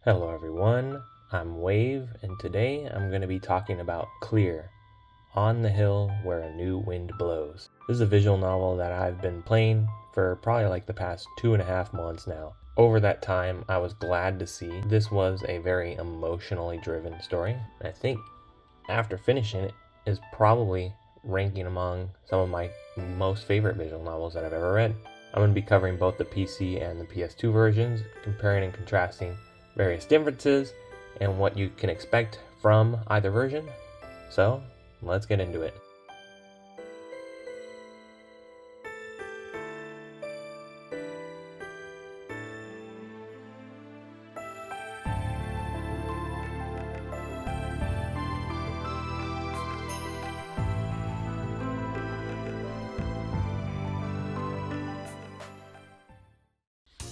Hello everyone, I'm Wave, and today I'm going to be talking about Clear, On the Hill Where a New Wind Blows. This is a visual novel that I've been playing for probably like the past 2.5 months now. Over that time, I was glad to see this was a very emotionally driven story. I think after finishing it is probably ranking among some of my most favorite visual novels that I've ever read. I'm going to be covering both the PC and the PS2 versions, comparing and contrasting various differences and what you can expect from either version. So let's get into it.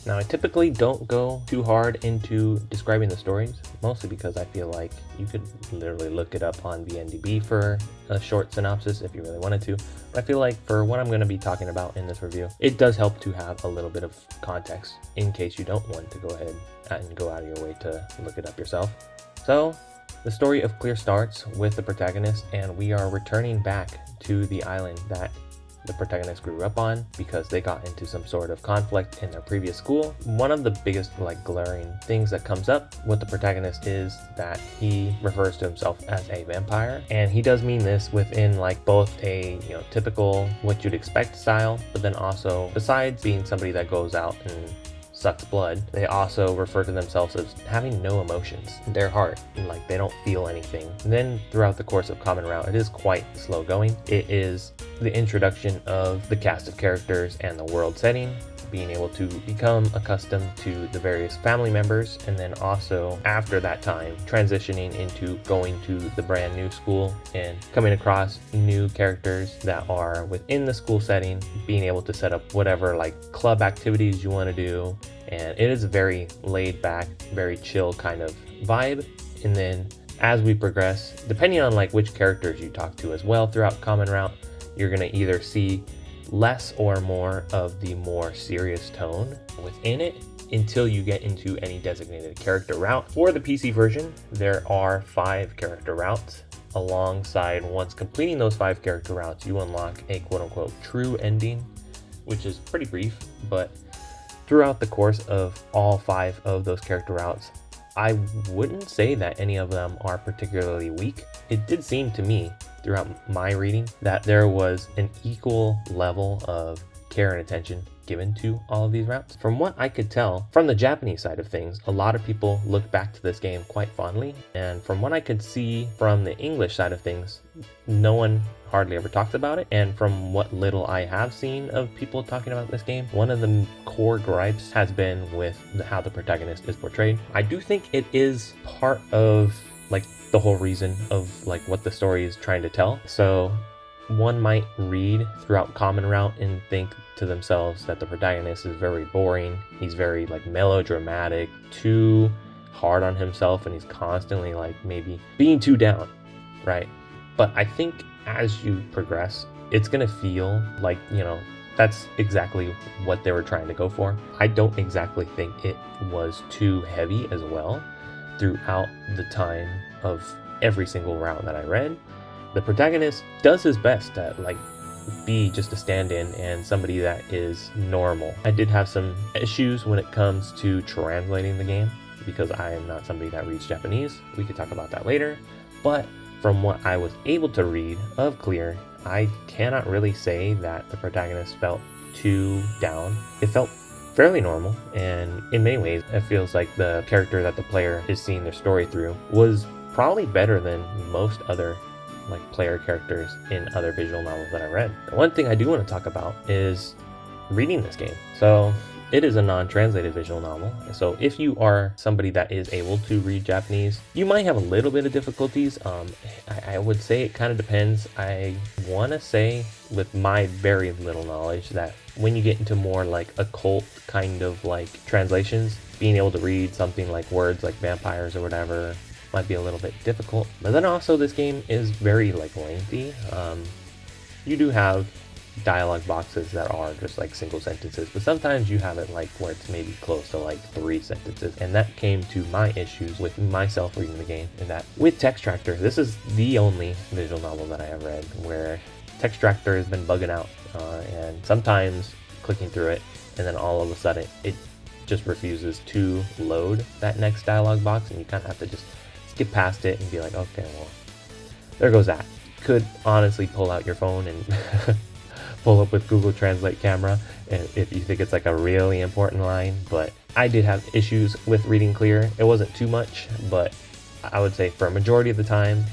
Now, I typically don't go too hard into describing the stories, mostly because I feel like you could literally look it up on VNDB for a short synopsis if you really wanted to. But I feel like for what I'm going to be talking about in this review, it does help to have a little bit of context in case you don't want to go ahead and go out of your way to look it up yourself. So, the story of Clear starts with the protagonist, and we are returning back to the island that the protagonist grew up on because they got into some sort of conflict in their previous school. One of the biggest glaring things that comes up with the protagonist is that he refers to himself as a vampire, and he does mean this within both a typical what you'd expect style, but then also besides being somebody that goes out and sucks blood, they also refer to themselves as having no emotions in their heart, like they don't feel anything. And then throughout the course of Common Route, it is quite slow going. It is the introduction of the cast of characters and the world setting, being able to become accustomed to the various family members, and then also after that time transitioning into going to the brand new school and coming across new characters that are within the school setting, being able to set up whatever club activities you want to do. And it is a very laid back, very chill kind of vibe. And then as we progress, depending on which characters you talk to as well throughout Common Route, you're going to either see less or more of the more serious tone within it until you get into any designated character route. For the PC version, there are 5 character routes. Alongside, once completing those 5 character routes, you unlock a quote-unquote true ending, which is pretty brief, but throughout the course of all 5 of those character routes, I wouldn't say that any of them are particularly weak. It did seem to me throughout my reading that there was an equal level of care and attention given to all of these routes. From what I could tell from the Japanese side of things, a lot of people look back to this game quite fondly, and from what I could see from the English side of things, no one hardly ever talks about it. And from what little I have seen of people talking about this game, one of the core gripes has been with how the protagonist is portrayed. I do think it is part of the whole reason of what the story is trying to tell. So one might read throughout Common Route and think to themselves that the protagonist is very boring, he's very melodramatic, too hard on himself, and he's constantly maybe being too down, right? But I think as you progress, it's gonna feel that's exactly what they were trying to go for. I don't exactly think it was too heavy as well. Throughout the time of every single route that I read, the protagonist does his best to be just a stand-in and somebody that is normal. I did have some issues when it comes to translating the game because I am not somebody that reads Japanese. We could talk about that later, but from what I was able to read of Clear, I cannot really say that the protagonist felt too down. It felt fairly normal, and in many ways it feels like the character that the player is seeing their story through was probably better than most other player characters in other visual novels that I read. The one thing I do want to talk about is reading this game. So it is a non-translated visual novel, so if you are somebody that is able to read Japanese, you might have a little bit of difficulties. I would say it kind of depends. I want to say, with my very little knowledge, that when you get into more occult kind of translations, being able to read something words like vampires or whatever might be a little bit difficult. But then also this game is very lengthy. You do have dialogue boxes that are just like single sentences, but sometimes you have it like where it's maybe close to like 3 sentences. And that came to my issues with myself reading the game, and that with Text Tractor, this is the only visual novel that I have read where Text Tractor has been bugging out, and sometimes clicking through it, and then all of a sudden it just refuses to load that next dialogue box, and you kind of have to just skip past it and be like, okay, well, there goes that. Could honestly pull out your phone and pull up with Google Translate camera if you think it's like a really important line. But I did have issues with reading clear. It wasn't too much, but I would say for a majority of the time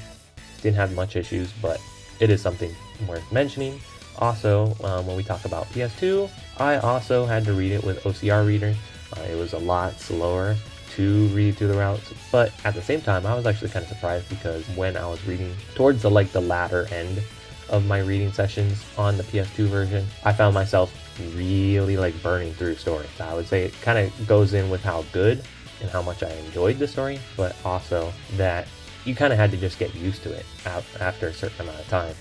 didn't have much issues, but it is something worth mentioning. Also, when we talk about PS2, I also had to read it with OCR reader. It was a lot slower to read through the routes, but at the same time I was actually kind of surprised, because when I was reading towards the latter end of my reading sessions on the PS2 version, I found myself really like burning through stories. I would say it kind of goes in with how good and how much I enjoyed the story, but also that you kind of had to just get used to it after a certain amount of time.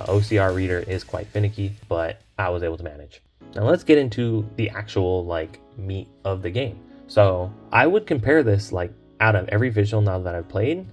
OCR reader is quite finicky, but I was able to manage. Now let's get into the actual like meat of the game. So I would compare this, like, out of every visual novel that I've played,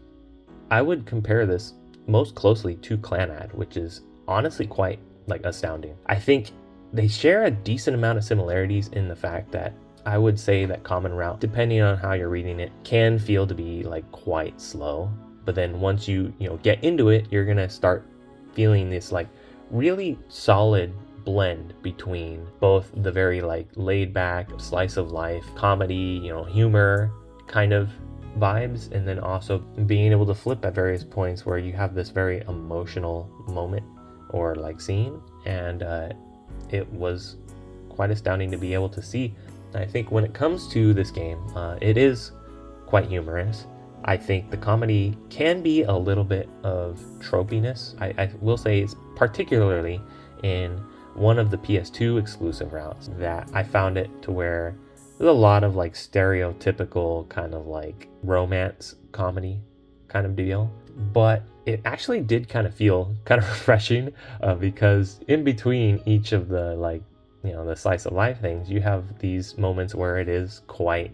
I would compare this most closely to Clanad, which is honestly quite like astounding. I think they share a decent amount of similarities in the fact that I would say that Common Route, depending on how you're reading it, can feel to be like quite slow. But then once you get into it, you're gonna start feeling this like really solid blend between both the very like laid back slice of life comedy, humor kind of vibes, and then also being able to flip at various points where you have this very emotional moment or like scene. And it was quite astounding to be able to see. I think when it comes to this game, it is quite humorous. I think the comedy can be a little bit of tropiness. I will say it's particularly in one of the PS2 exclusive routes that I found it to where there's a lot of like stereotypical kind of like romance comedy kind of deal, but it actually did kind of feel kind of refreshing, because in between each of the like the slice of life things, you have these moments where it is quite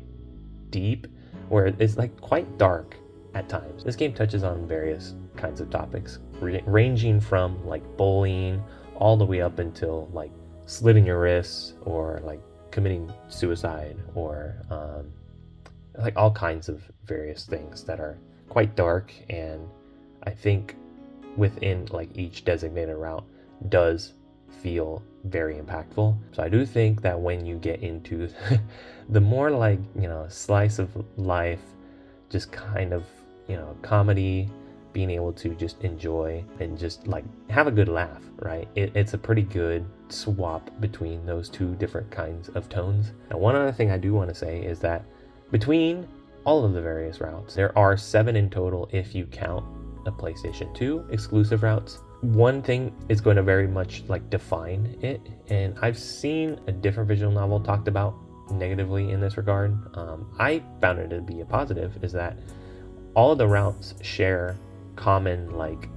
deep, where it's like quite dark at times. This game touches on various kinds of topics, ranging from like bullying all the way up until like slitting your wrists or like committing suicide, or like all kinds of various things that are quite dark, and I think within like each designated route does feel very impactful. So I do think that when you get into the more like slice of life, just kind of comedy, being able to just enjoy and just like have a good laugh, right? It's a pretty good swap between those two different kinds of tones. Now, one other thing I do want to say is that between all of the various routes, there are 7 in total if you count the PlayStation 2 exclusive routes. One thing is going to very much like define it, and I've seen a different visual novel talked about negatively in this regard. I found it to be a positive, is that all of the routes share common like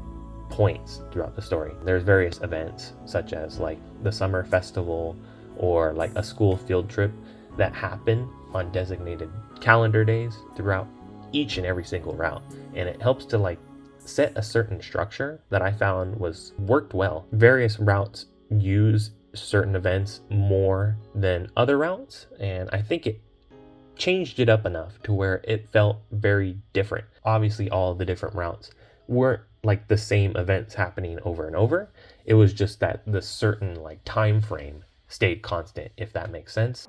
points throughout the story. There's various events such as like the summer festival or like a school field trip that happen on designated calendar days throughout each and every single route, and it helps to like set a certain structure that I found worked well. Various routes use certain events more than other routes, and I think it changed it up enough to where it felt very different. Obviously all the different routes weren't like the same events happening over and over. It was just that the certain like time frame stayed constant, if that makes sense.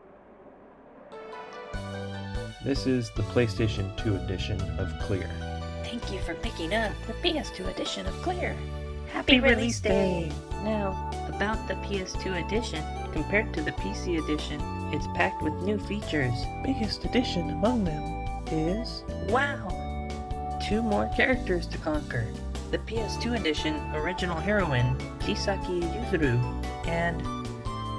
This is the PlayStation 2 edition of Clear. Thank you for picking up the PS2 edition of Clear. Happy release day! Now, about the PS2 edition, compared to the PC edition, it's packed with new features. Biggest addition among them is... Wow! 2 more characters to conquer. The PS2 edition original heroine, Kisaki Yuzuru, and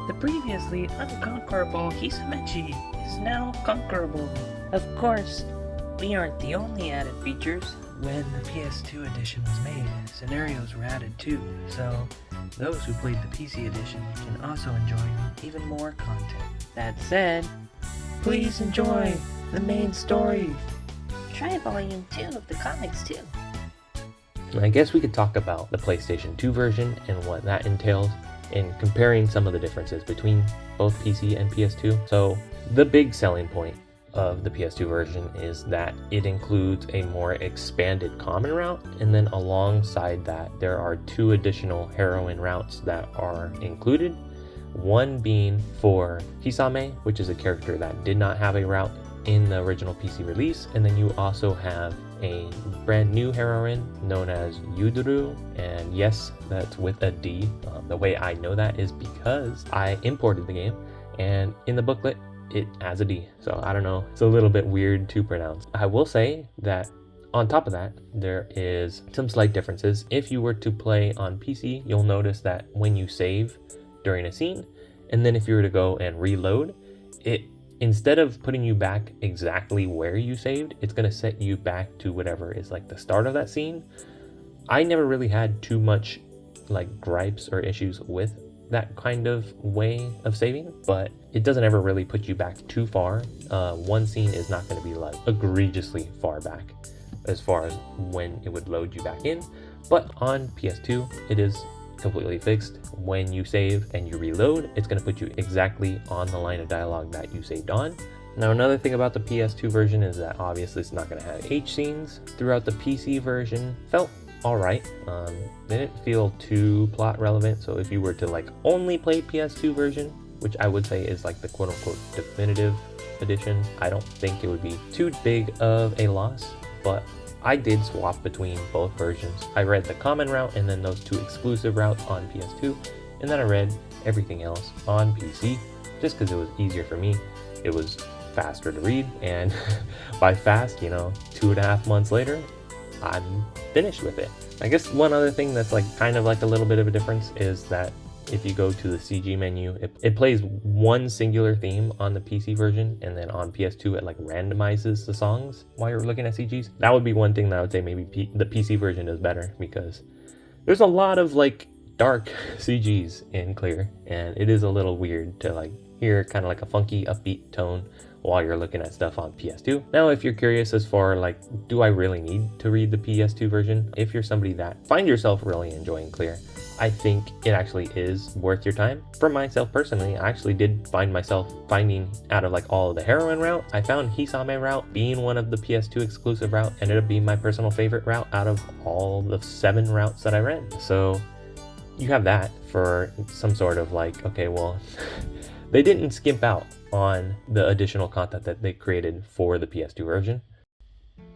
the previously unconquerable Hisamechi is now conquerable. Of course, we aren't the only added features. When the PS2 edition was made, scenarios were added too, so those who played the PC edition can also enjoy even more content. That said, Please enjoy the main story. try Volume 2 of the comics too. I guess we could talk about the PlayStation 2 version and what that entails in comparing some of the differences between both PC and PS2. So the big selling point of the PS2 version is that it includes a more expanded common route, and then alongside that there are 2 additional heroine routes that are included. One being for Hisame, which is a character that did not have a route in the original PC release, and then you also have a brand new heroine known as Yuduru, and yes, that's with a D. The way I know that is because I imported the game, and in the booklet it has a D, so I don't know, it's a little bit weird to pronounce. I will say that on top of that, there is some slight differences. If you were to play on PC, you'll notice that when you save during a scene, and then if you were to go and reload, it, instead of putting you back exactly where you saved, it's going to set you back to whatever is like the start of that scene. I never really had too much like gripes or issues with that kind of way of saving, but it doesn't ever really put you back too far. One scene is not going to be like egregiously far back as far as when it would load you back in, but on PS2 it is completely fixed. When you save and you reload, it's going to put you exactly on the line of dialogue that you saved on. Now, another thing about the PS2 version is that obviously it's not going to have H scenes. Throughout the PC version, felt alright. Didn't feel too plot relevant, so if you were to like only play PS2 version, which I would say is like the quote-unquote definitive edition, I don't think it would be too big of a loss, but I did swap between both versions. I read the common route and then those 2 exclusive routes on PS2, and then I read everything else on PC just because it was easier for me. It was faster to read, and by fast, 2.5 months later, I'm finished with it. I guess one other thing that's like kind of like a little bit of a difference is that if you go to the CG menu, it plays one singular theme on the PC version, and then on PS2 it like randomizes the songs while you're looking at CGs. That would be one thing that I would say maybe the PC version does better, because there's a lot of like dark CGs in Clear, and it is a little weird to like hear kind of like a funky upbeat tone while you're looking at stuff on PS2. Now, if you're curious as far like, do I really need to read the PS2 version? If you're somebody that find yourself really enjoying Clear, I think it actually is worth your time. For myself personally, I actually did find myself finding out of like all of the heroine route, I found Hisame route being one of the PS2 exclusive route, ended up being my personal favorite route out of all the 7 routes that I read. So you have that for some sort of like, okay, well, they didn't skimp out on the additional content that they created for the PS2 version.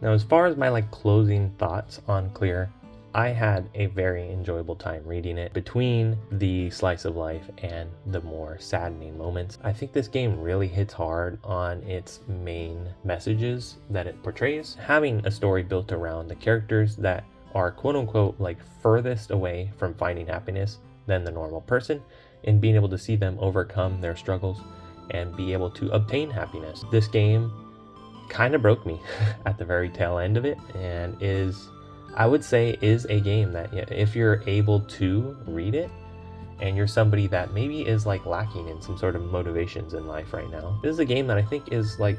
Now, as far as my like closing thoughts on Clear, I had a very enjoyable time reading it. Between the slice of life and the more saddening moments, I think this game really hits hard on its main messages that it portrays. Having a story built around the characters that are quote unquote like furthest away from finding happiness than the normal person, and being able to see them overcome their struggles and be able to obtain happiness. This game kind of broke me at the very tail end of it, and I would say is a game that if you're able to read it and you're somebody that maybe is like lacking in some sort of motivations in life right now, this is a game that I think is like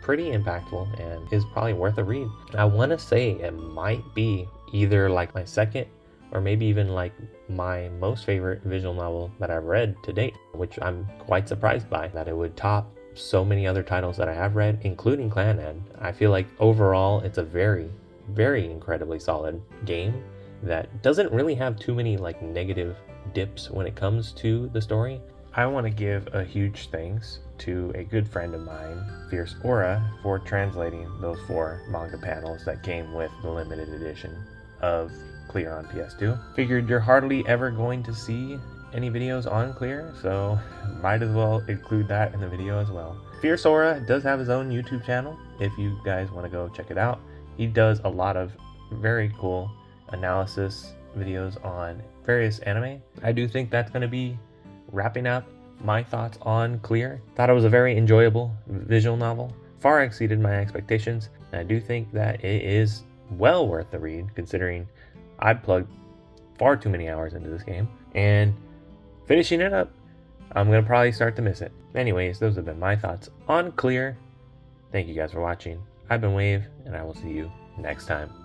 pretty impactful and is probably worth a read. I want to say it might be either like my second or maybe even like my most favorite visual novel that I've read to date, which I'm quite surprised by that it would top so many other titles that I have read, including Clanhead. I feel like overall it's a very, very incredibly solid game that doesn't really have too many like negative dips when it comes to the story. I want to give a huge thanks to a good friend of mine, Fierce Aura, for translating those 4 manga panels that came with the limited edition of Clear on PS2. Figured you're hardly ever going to see any videos on Clear, so might as well include that in the video as well. Fierce Aura does have his own YouTube channel if you guys want to go check it out. He does a lot of very cool analysis videos on various anime. I do think that's going to be wrapping up my thoughts on Clear. Thought it was a very enjoyable visual novel, far exceeded my expectations. And I do think that it is well worth the read, considering I plugged far too many hours into this game. And finishing it up, I'm going to probably start to miss it. Anyways, those have been my thoughts on Clear. Thank you guys for watching. I've been Wave, and I will see you next time.